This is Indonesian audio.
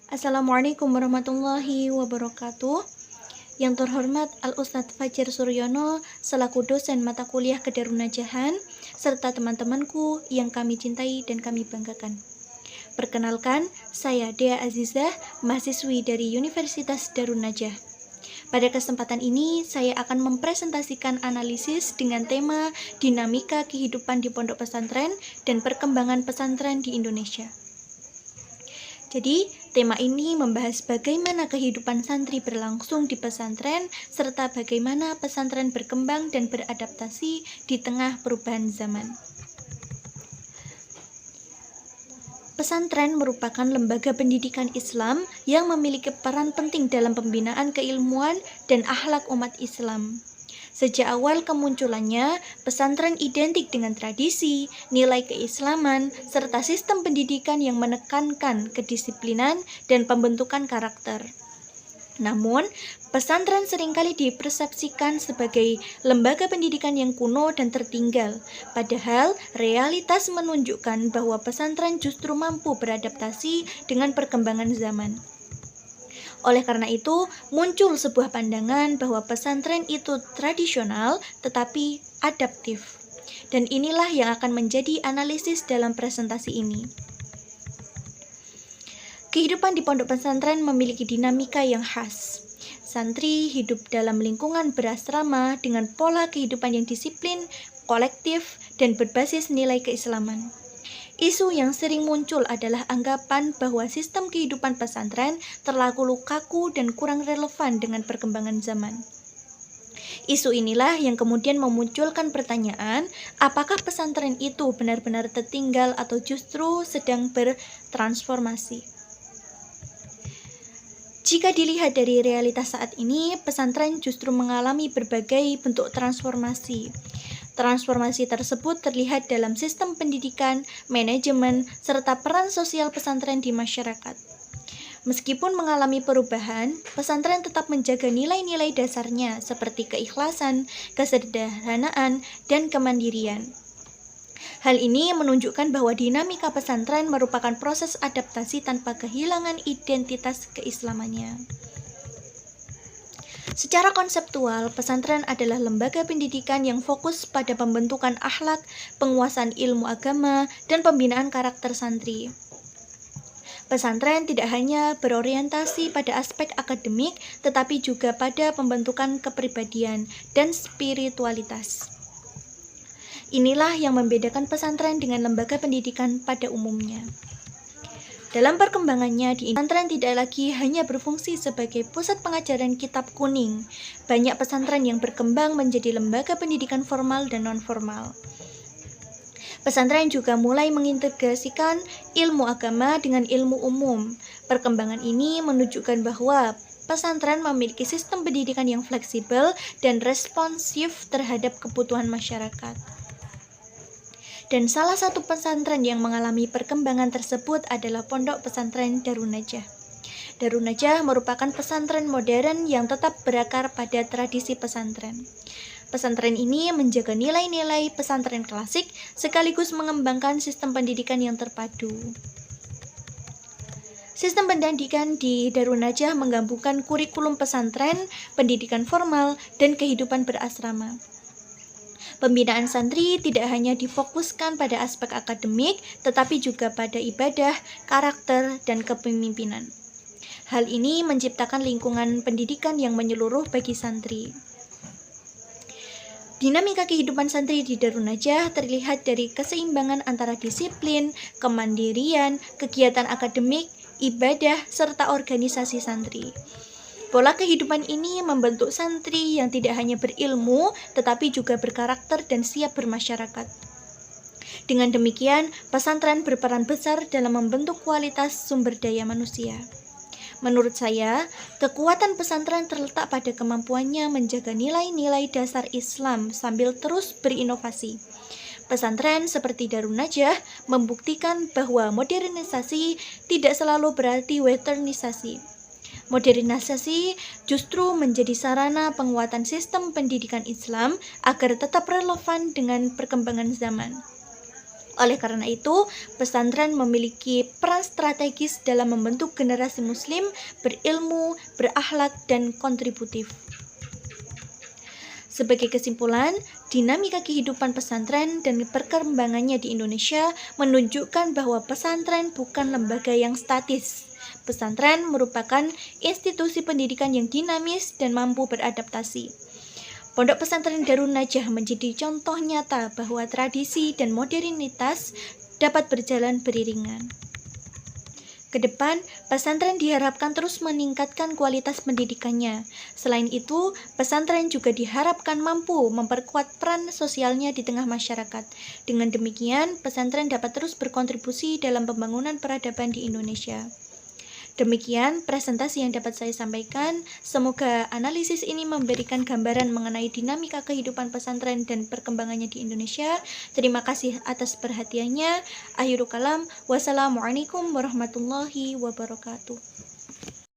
Assalamualaikum warahmatullahi wabarakatuh. Yang terhormat Al-Ustadz Fajar Suryono selaku dosen mata kuliah Kedarunajahan serta teman-temanku yang kami cintai dan kami banggakan. Perkenalkan, saya Dea Azizah, mahasiswi dari Universitas Darun Najah. Pada kesempatan ini, saya akan mempresentasikan analisis dengan tema dinamika kehidupan di pondok pesantren dan perkembangan pesantren di Indonesia. Jadi, tema ini membahas bagaimana kehidupan santri berlangsung di pesantren serta bagaimana pesantren berkembang dan beradaptasi di tengah perubahan zaman. Pesantren merupakan lembaga pendidikan Islam yang memiliki peran penting dalam pembinaan keilmuan dan akhlak umat Islam. Sejak awal kemunculannya, pesantren identik dengan tradisi, nilai keislaman, serta sistem pendidikan yang menekankan kedisiplinan dan pembentukan karakter. Namun, pesantren seringkali dipersepsikan sebagai lembaga pendidikan yang kuno dan tertinggal. Padahal, realitas menunjukkan bahwa pesantren justru mampu beradaptasi dengan perkembangan zaman. Oleh karena itu, muncul sebuah pandangan bahwa pesantren itu tradisional tetapi adaptif. Dan inilah yang akan menjadi analisis dalam presentasi ini. Kehidupan di pondok pesantren memiliki dinamika yang khas. Santri hidup dalam lingkungan berasrama dengan pola kehidupan yang disiplin, kolektif, dan berbasis nilai keislaman. Isu yang sering muncul adalah anggapan bahwa sistem kehidupan pesantren terlalu kaku dan kurang relevan dengan perkembangan zaman. Isu inilah yang kemudian memunculkan pertanyaan, apakah pesantren itu benar-benar tertinggal atau justru sedang bertransformasi? Jika dilihat dari realitas saat ini, pesantren justru mengalami berbagai bentuk transformasi. Transformasi tersebut terlihat dalam sistem pendidikan, manajemen, serta peran sosial pesantren di masyarakat. Meskipun mengalami perubahan, pesantren tetap menjaga nilai-nilai dasarnya seperti keikhlasan, kesederhanaan, dan kemandirian. Hal ini menunjukkan bahwa dinamika pesantren merupakan proses adaptasi tanpa kehilangan identitas keislamannya. Secara konseptual, pesantren adalah lembaga pendidikan yang fokus pada pembentukan akhlak, penguasaan ilmu agama, dan pembinaan karakter santri. Pesantren tidak hanya berorientasi pada aspek akademik, tetapi juga pada pembentukan kepribadian dan spiritualitas. Inilah yang membedakan pesantren dengan lembaga pendidikan pada umumnya. Dalam perkembangannya, di pesantren tidak lagi hanya berfungsi sebagai pusat pengajaran kitab kuning. Banyak pesantren yang berkembang menjadi lembaga pendidikan formal dan non-formal. Pesantren juga mulai mengintegrasikan ilmu agama dengan ilmu umum. Perkembangan ini menunjukkan bahwa pesantren memiliki sistem pendidikan yang fleksibel dan responsif terhadap kebutuhan masyarakat. Dan salah satu pesantren yang mengalami perkembangan tersebut adalah Pondok Pesantren Darun Najah. Darun Najah merupakan pesantren modern yang tetap berakar pada tradisi pesantren. Pesantren ini menjaga nilai-nilai pesantren klasik sekaligus mengembangkan sistem pendidikan yang terpadu. Sistem pendidikan di Darun Najah menggabungkan kurikulum pesantren, pendidikan formal, dan kehidupan berasrama. Pembinaan santri tidak hanya difokuskan pada aspek akademik, tetapi juga pada ibadah, karakter, dan kepemimpinan. Hal ini menciptakan lingkungan pendidikan yang menyeluruh bagi santri. Dinamika kehidupan santri di Darun Najah terlihat dari keseimbangan antara disiplin, kemandirian, kegiatan akademik, ibadah, serta organisasi santri. Pola kehidupan ini membentuk santri yang tidak hanya berilmu, tetapi juga berkarakter dan siap bermasyarakat. Dengan demikian, pesantren berperan besar dalam membentuk kualitas sumber daya manusia. Menurut saya, kekuatan pesantren terletak pada kemampuannya menjaga nilai-nilai dasar Islam sambil terus berinovasi. Pesantren seperti Darun Najah membuktikan bahwa modernisasi tidak selalu berarti westernisasi. Modernisasi justru menjadi sarana penguatan sistem pendidikan Islam agar tetap relevan dengan perkembangan zaman. Oleh karena itu, pesantren memiliki peran strategis dalam membentuk generasi muslim berilmu, berakhlak, dan kontributif. Sebagai kesimpulan, dinamika kehidupan pesantren dan perkembangannya di Indonesia menunjukkan bahwa pesantren bukan lembaga yang statis. Pesantren merupakan institusi pendidikan yang dinamis dan mampu beradaptasi. Pondok Pesantren Darun Najah menjadi contoh nyata bahwa tradisi dan modernitas dapat berjalan beriringan. Kedepan, pesantren diharapkan terus meningkatkan kualitas pendidikannya. Selain itu, pesantren juga diharapkan mampu memperkuat peran sosialnya di tengah masyarakat. Dengan demikian, pesantren dapat terus berkontribusi dalam pembangunan peradaban di Indonesia. Demikian presentasi yang dapat saya sampaikan. Semoga analisis ini memberikan gambaran mengenai dinamika kehidupan pesantren dan perkembangannya di Indonesia. Terima kasih atas perhatiannya. Akhirul kalam. Wassalamualaikum warahmatullahi wabarakatuh.